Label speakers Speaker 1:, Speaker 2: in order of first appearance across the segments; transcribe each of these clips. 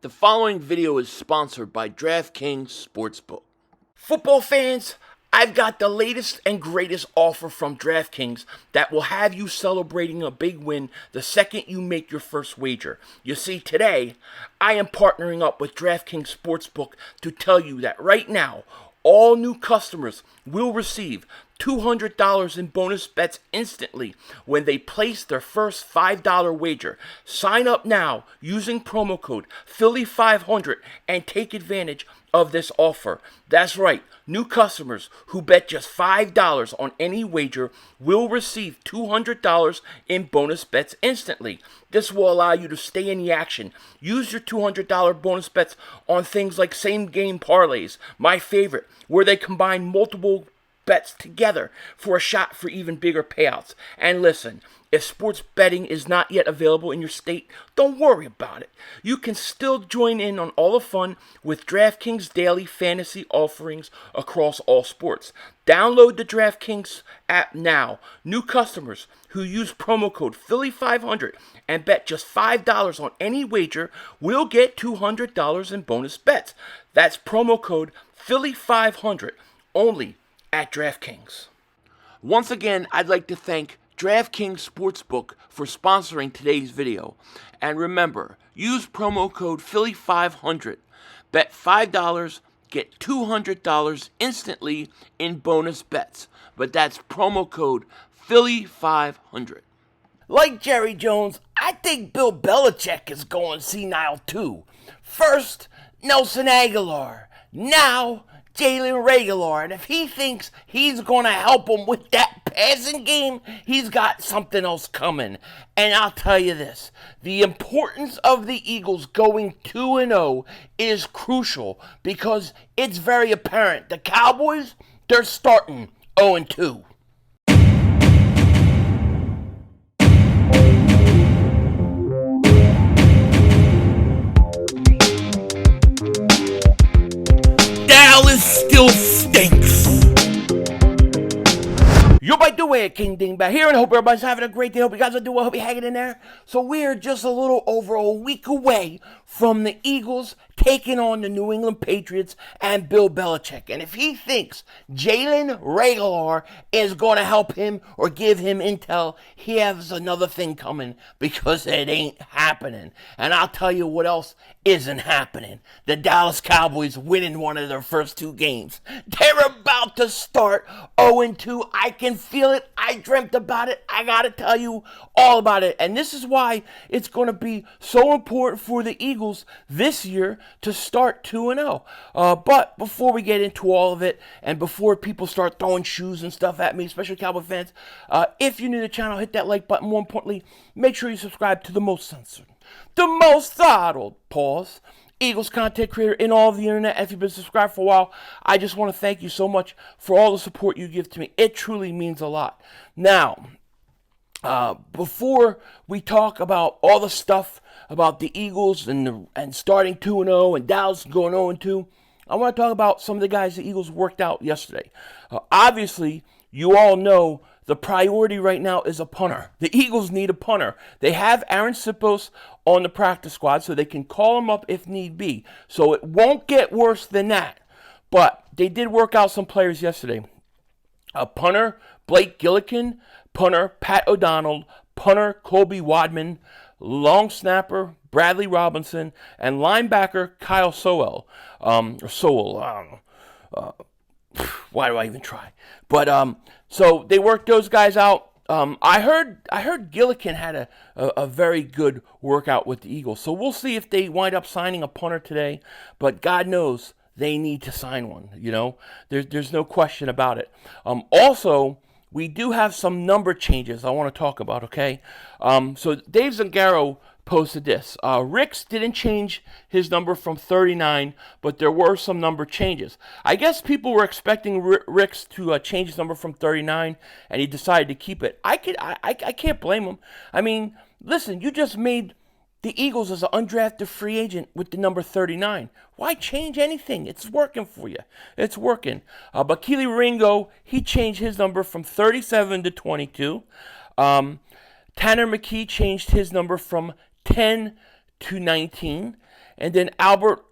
Speaker 1: The following video is sponsored by DraftKings Sportsbook. Football fans, I've got the latest and greatest offer from DraftKings that will have you celebrating a big win the second you make your first wager. You see, today, I am partnering up with DraftKings Sportsbook to tell you that right now, all new customers will receive $200 in bonus bets instantly when they place their first $5 wager. Sign up now using promo code Philly500 and take advantage of this offer. That's right, new customers who bet just $5 on any wager will receive $200 in bonus bets instantly. This will allow you to stay in the action. Use your $200 bonus bets on things like same game parlays, my favorite, where they combine multiple bets together for a shot for even bigger payouts. And listen, if sports betting is not yet available in your state, don't worry about it. You can still join in on all the fun with DraftKings daily fantasy offerings across all sports. Download the DraftKings app now. New customers who use promo code Philly500 and bet just $5 on any wager will get $200 in bonus bets. That's promo code Philly500 only at DraftKings. Once again, I'd like to thank DraftKings Sportsbook for sponsoring today's video. And remember, use promo code Philly500. Bet $5, get $200 instantly in bonus bets. But that's promo code Philly500. Like Jerry Jones, I think Bill Belichick is going senile too. First, Nelson Aguilar. Now, Jalen Reagor, and if he thinks he's going to help him with that passing game, he's got something else coming. And I'll tell you this, the importance of the Eagles going 2-0 is crucial because it's very apparent. The Cowboys, they're starting 0-2. Dallas still stinks. You're by the way, King Dingbat here, and I hope everybody's having a great day. Hope you guys are doing well. Hope you're hanging in there. So we're just a little over a week away from the Eagles taking on the New England Patriots and Bill Belichick. And if he thinks Jalen Reagor is going to help him or give him intel, he has another thing coming because it ain't happening. And I'll tell you what else isn't happening. The Dallas Cowboys winning one of their first two games. They're about to start 0-2. I can feel it. I dreamt about it. I got to tell you all about it. And this is why it's going to be so important for the Eagles this year to start 2-0. But before we get into all of it, and before people start throwing shoes and stuff at me, especially Cowboy fans, if you're new to the channel, hit that like button. More importantly, make sure you subscribe to the most censored, the most throttled, pause, Eagles content creator in all of the internet. If you've been subscribed for a while, I just want to thank you so much for all the support you give to me. It truly means a lot. Now, before we talk about all the stuff about the Eagles and starting 2-0 and Dallas going 0-2, I want to talk about some of the guys the Eagles worked out yesterday. Obviously, you all know the priority right now is a punter. The Eagles need a punter. They have Aaron Sipos on the practice squad, so they can call him up if need be. So it won't get worse than that. But they did work out some players yesterday. Punter Blake Gillikin, punter Pat O'Donnell, punter Colby Wadman, long snapper Bradley Robinson, and linebacker Kyle Sowell. I don't know. Why do I even try? But so they worked those guys out. I heard Gillikin had a very good workout with the Eagles. So we'll see if they wind up signing a punter today. But God knows they need to sign one. You know, there's no question about it. Also, we do have some number changes I want to talk about. Okay, so Dave Zangaro posted this. Ricks didn't change his number from 39, but there were some number changes. I guess people were expecting Ricks to change his number from 39, and he decided to keep it. I can't blame him. I mean, listen, you just made the Eagles as an undrafted free agent with the number 39. Why change anything? It's working for you. It's working. But Keely Ringo, he changed his number from 37 to 22. Tanner McKee changed his number from 10 to 19. And then Albert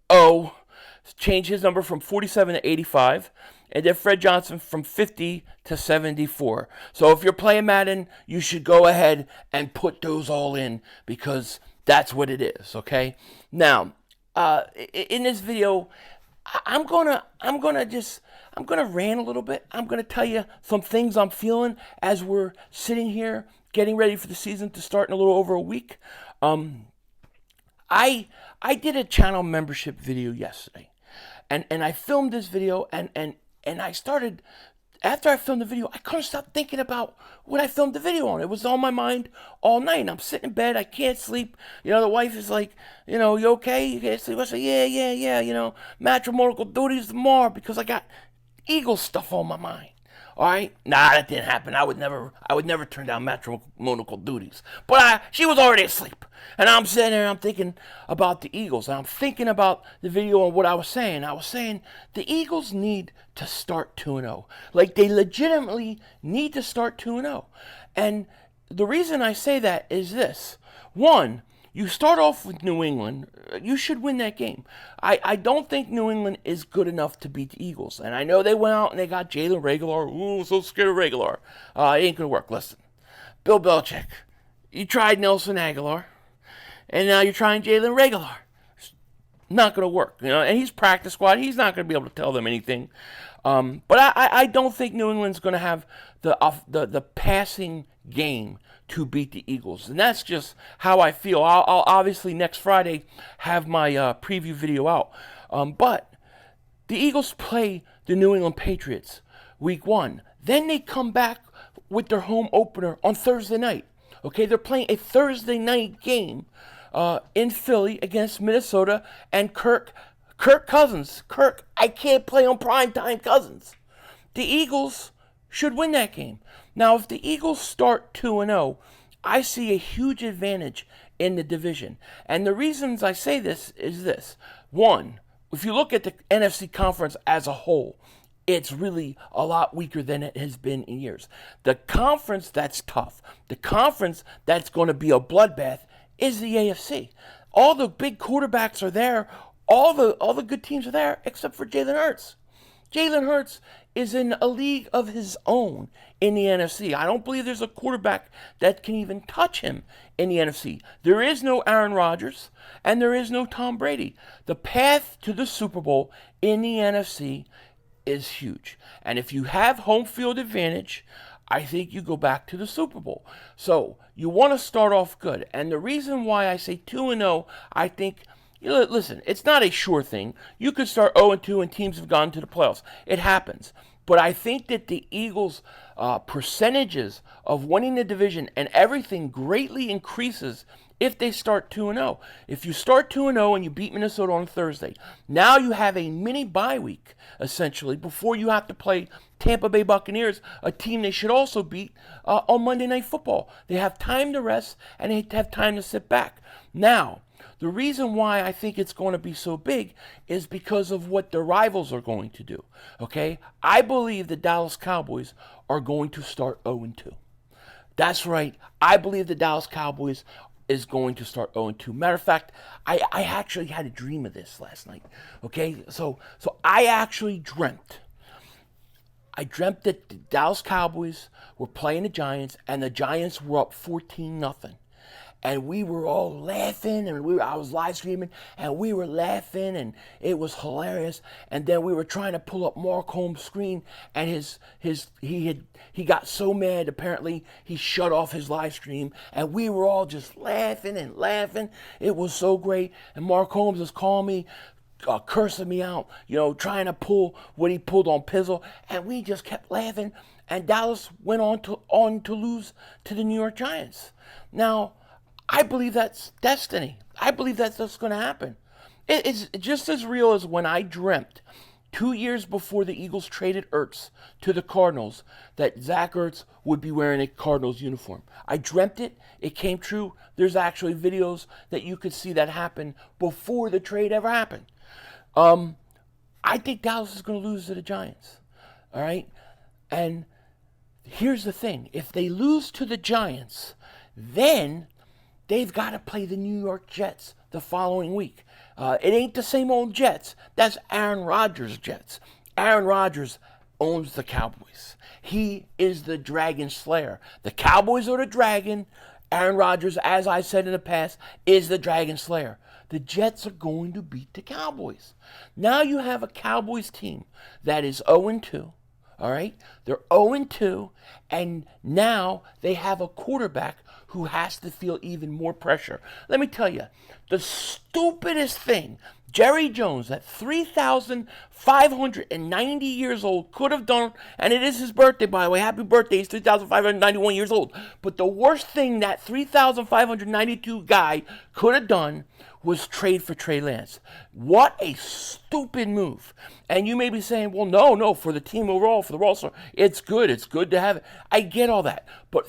Speaker 1: O changed his number from 47 to 85. And then Fred Johnson from 50 to 74. So if you're playing Madden, you should go ahead and put those all in because that's what it is, okay? Now, in this video, I'm gonna rant a little bit. I'm gonna tell you some things I'm feeling as we're sitting here getting ready for the season to start in a little over a week. I did a channel membership video yesterday, and I filmed this video, and I started, after I filmed the video, I couldn't stop thinking about what I filmed the video on. It was on my mind all night, and I'm sitting in bed, I can't sleep. You know, the wife is like, you know, you okay? You can't sleep? I say, yeah, you know, matrimonial duties tomorrow because I got Eagles stuff on my mind. All right? Nah, that didn't happen. I would never turn down matrimonial duties. But she was already asleep. And I'm sitting there, I'm thinking about the Eagles. And I'm thinking about the video and what I was saying. I was saying the Eagles need to start 2-0. Like, they legitimately need to start 2-0. And the reason I say that is this. One, you start off with New England, you should win that game. I don't think New England is good enough to beat the Eagles. And I know they went out and they got Jalen Reagor. Ooh, so scared of Reagor. It ain't going to work. Listen, Bill Belichick, you tried Nelson Aguilar, and now you're trying Jalen Reagor. It's not going to work. You know, and he's practice squad. He's not going to be able to tell them anything. But I don't think New England's going to have the passing game to beat the Eagles. And that's just how I feel. I'll obviously next Friday have my preview video out. But the Eagles play the New England Patriots week 1. Then they come back with their home opener on Thursday night. Okay, they're playing a Thursday night game in Philly against Minnesota, and Kirk Cousins. I can't play on primetime Cousins. The Eagles should win that game. Now, if the Eagles start 2-0, I see a huge advantage in the division. And the reasons I say this is this. One, if you look at the NFC conference as a whole, it's really a lot weaker than it has been in years. The conference that's tough, the conference that's going to be a bloodbath is the AFC. All the big quarterbacks are there. All the good teams are there except for Jalen Hurts. Jalen Hurts is in a league of his own in the NFC. I don't believe there's a quarterback that can even touch him in the NFC. There is no Aaron Rodgers, and there is no Tom Brady. The path to the Super Bowl in the NFC is huge. And if you have home field advantage, I think you go back to the Super Bowl. So you want to start off good. And the reason why I say 2-0, I think, you know, listen, it's not a sure thing. You could start 0-2 and teams have gone to the playoffs. It happens. But I think that the Eagles' percentages of winning the division and everything greatly increases if they start 2-0. If you start 2-0 and you beat Minnesota on Thursday, now you have a mini bye week, essentially, before you have to play Tampa Bay Buccaneers, a team they should also beat on Monday Night Football. They have time to rest and they have time to sit back. Now, the reason why I think it's going to be so big is because of what the rivals are going to do, okay? I believe the Dallas Cowboys are going to start 0-2. That's right. I believe the Dallas Cowboys is going to start 0-2. Matter of fact, I actually had a dream of this last night, okay? So I actually dreamt. I dreamt that the Dallas Cowboys were playing the Giants, and the Giants were up 14-0. And we were all laughing, and I was live streaming, and we were laughing, and it was hilarious. And then we were trying to pull up Mark Holmes' screen, and he got so mad. Apparently, he shut off his live stream, and we were all just laughing and laughing. It was so great. And Mark Holmes was calling me, cursing me out, you know, trying to pull what he pulled on Pizzle, and we just kept laughing. And Dallas went on to lose to the New York Giants. Now, I believe that's destiny. I believe that's what's going to happen. It's just as real as when I dreamt 2 years before the Eagles traded Ertz to the Cardinals that Zach Ertz would be wearing a Cardinals uniform. I dreamt it. It came true. There's actually videos that you could see that happen before the trade ever happened. I think Dallas is going to lose to the Giants. All right? And here's the thing. If they lose to the Giants, then they've got to play the New York Jets the following week. It ain't the same old Jets. That's Aaron Rodgers' Jets. Aaron Rodgers owns the Cowboys. He is the Dragon Slayer. The Cowboys are the Dragon. Aaron Rodgers, as I said in the past, is the Dragon Slayer. The Jets are going to beat the Cowboys. Now you have a Cowboys team that is 0-2. All right? They're 0-2, and now they have a quarterback who has to feel even more pressure. Let me tell you, the stupidest thing Jerry Jones, at 3,590 years old, could have done, and it is his birthday, by the way. Happy birthday. He's 3,591 years old. But the worst thing that 3,592 guy could have done was trade for Trey Lance. What a stupid move. And you may be saying, well, no, for the team overall, for the roster, it's good. It's good to have it. I get all that. But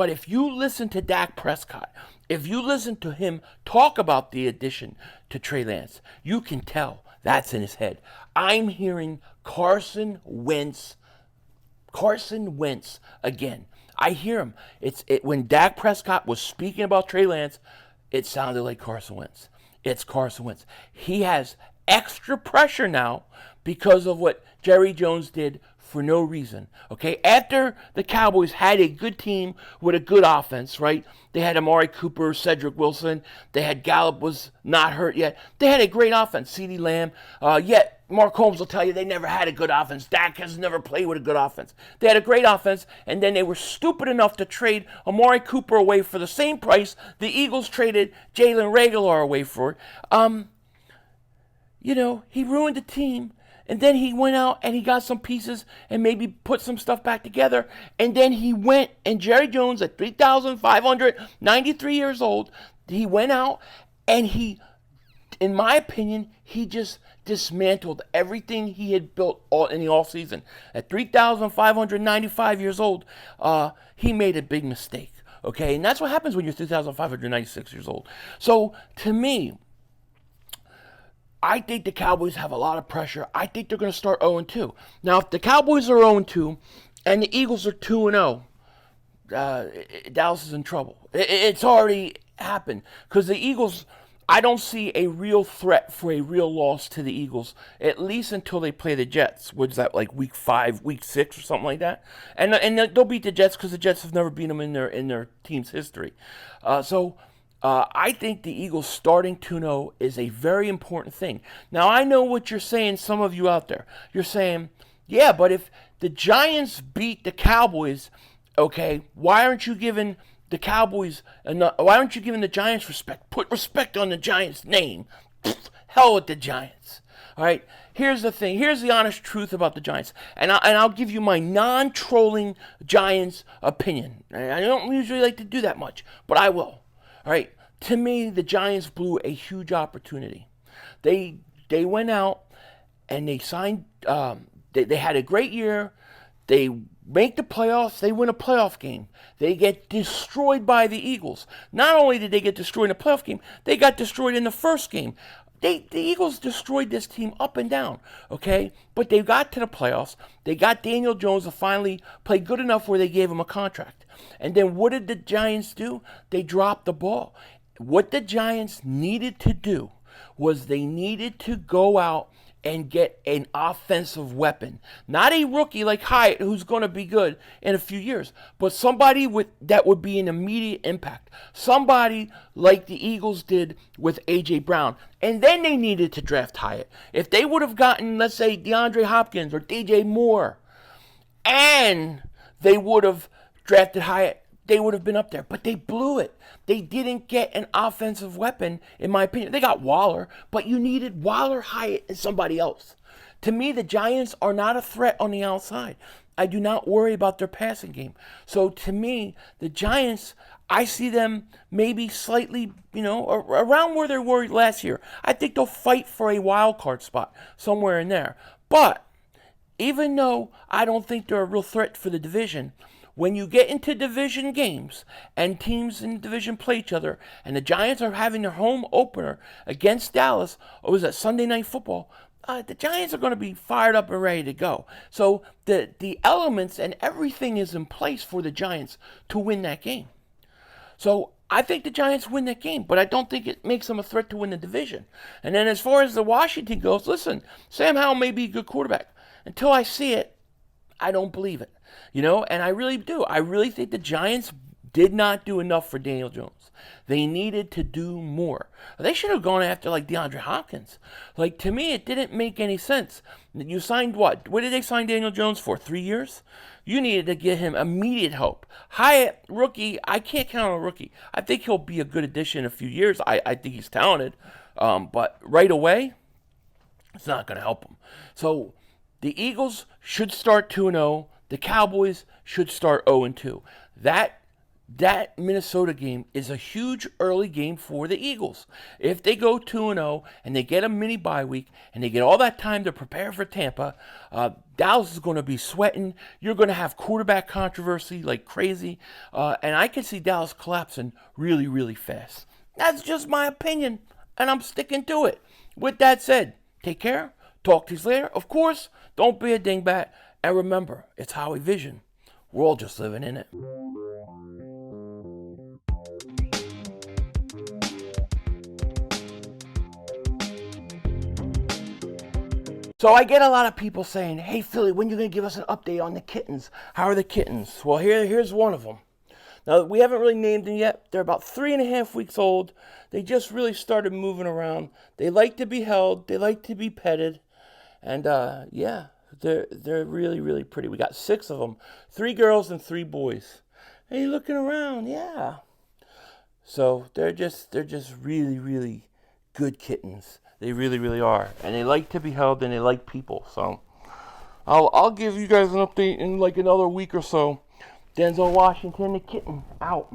Speaker 1: if you listen to Dak Prescott, if you listen to him talk about the addition to Trey Lance, you can tell that's in his head. I'm hearing Carson Wentz again. I hear him. When Dak Prescott was speaking about Trey Lance, it sounded like Carson Wentz. It's Carson Wentz. He has extra pressure now because of what Jerry Jones did for no reason. Okay, after the Cowboys had a good team with a good offense, right? They had Amari Cooper, Cedric Wilson. They had Gallup was not hurt yet. They had a great offense. CeeDee Lamb. Yet Mark Holmes will tell you they never had a good offense. Dak has never played with a good offense. They had a great offense, and then they were stupid enough to trade Amari Cooper away for the same price the Eagles traded Jalen Reagor away for. He ruined the team. And then he went out and he got some pieces and maybe put some stuff back together. And then he went, and Jerry Jones at 3,593 years old, he went out and in my opinion, he just dismantled everything he had built in the offseason. At 3,595 years old, he made a big mistake. Okay, and that's what happens when you're 3,596 years old. So to me, I think the Cowboys have a lot of pressure. I think they're going to start 0-2. Now, if the Cowboys are 0-2 and the Eagles are 2-0, Dallas is in trouble. It's already happened because the Eagles, I don't see a real threat for a real loss to the Eagles, at least until they play the Jets. What's that, like week 5, week 6 or something like that? And they'll beat the Jets because the Jets have never beat them in their team's history. I think the Eagles starting 2-0 is a very important thing. Now, I know what you're saying, some of you out there. You're saying, yeah, but if the Giants beat the Cowboys, okay, why aren't you giving the Cowboys enough? Why aren't you giving the Giants respect? Put respect on the Giants' name. Hell with the Giants. All right, here's the thing. Here's the honest truth about the Giants. And I'll give you my non-trolling Giants opinion. I don't usually like to do that much, but I will. All right, to me, the Giants blew a huge opportunity. They went out and they signed. They had a great year. They make the playoffs. They win a playoff game. They get destroyed by the Eagles. Not only did they get destroyed in the playoff game, they got destroyed in the first game. The Eagles destroyed this team up and down, okay? But they got to the playoffs. They got Daniel Jones to finally play good enough where they gave him a contract. And then what did the Giants do? They dropped the ball. What the Giants needed to do was they needed to go out and get an offensive weapon. Not a rookie like Hyatt who's going to be good in a few years, but somebody that would be an immediate impact. Somebody like the Eagles did with A.J. Brown. And then they needed to draft Hyatt. If they would have gotten, let's say, DeAndre Hopkins or DJ Moore, and they would have drafted Hyatt, they would have been up there. But they blew it. They didn't get an offensive weapon, in my opinion. They got Waller, but you needed Waller, Hyatt, and somebody else. To me, the Giants are not a threat on the outside. I do not worry about their passing game. So to me, the Giants, I see them maybe slightly, around where they were last year. I think they'll fight for a wild card spot somewhere in there. But even though I don't think they're a real threat for the division, when you get into division games and teams in the division play each other, and the Giants are having their home opener against Dallas, or was that Sunday Night Football, the Giants are going to be fired up and ready to go. So the elements and everything is in place for the Giants to win that game. So I think the Giants win that game, but I don't think it makes them a threat to win the division. And then as far as the Washington goes, listen, Sam Howell may be a good quarterback. Until I see it, I don't believe it. And I really do. I really think the Giants did not do enough for Daniel Jones. They needed to do more. They should have gone after like DeAndre Hopkins. To me, it didn't make any sense. You signed what? What did they sign Daniel Jones for? 3 years? You needed to get him immediate help. Hyatt, rookie, I can't count on a rookie. I think he'll be a good addition in a few years. I think he's talented. But right away, it's not going to help him. So the Eagles should start 2-0. The Cowboys should start 0-2. That Minnesota game is a huge early game for the Eagles. If they go 2-0 and they get a mini bye week and they get all that time to prepare for Tampa, Dallas is going to be sweating. You're going to have quarterback controversy like crazy. And I can see Dallas collapsing really, really fast. That's just my opinion, and I'm sticking to it. With that said, take care. Talk to you later. Of course, don't be a dingbat. And remember, it's Howie Vision. We're all just living in it. So I get a lot of people saying, hey, Philly, when are you going to give us an update on the kittens? How are the kittens? Well, here's one of them. Now, we haven't really named them yet. They're about 3.5 weeks old. They just really started moving around. They like to be held. They like to be petted. And, yeah, they're really, really pretty. We got 6 of them, 3 girls and 3 boys. Hey, looking around, yeah. So they're just really, really good kittens. They really, really are. And they like to be held, and they like people. So I'll give you guys an update in like another week or so. Denzel Washington, the kitten, out.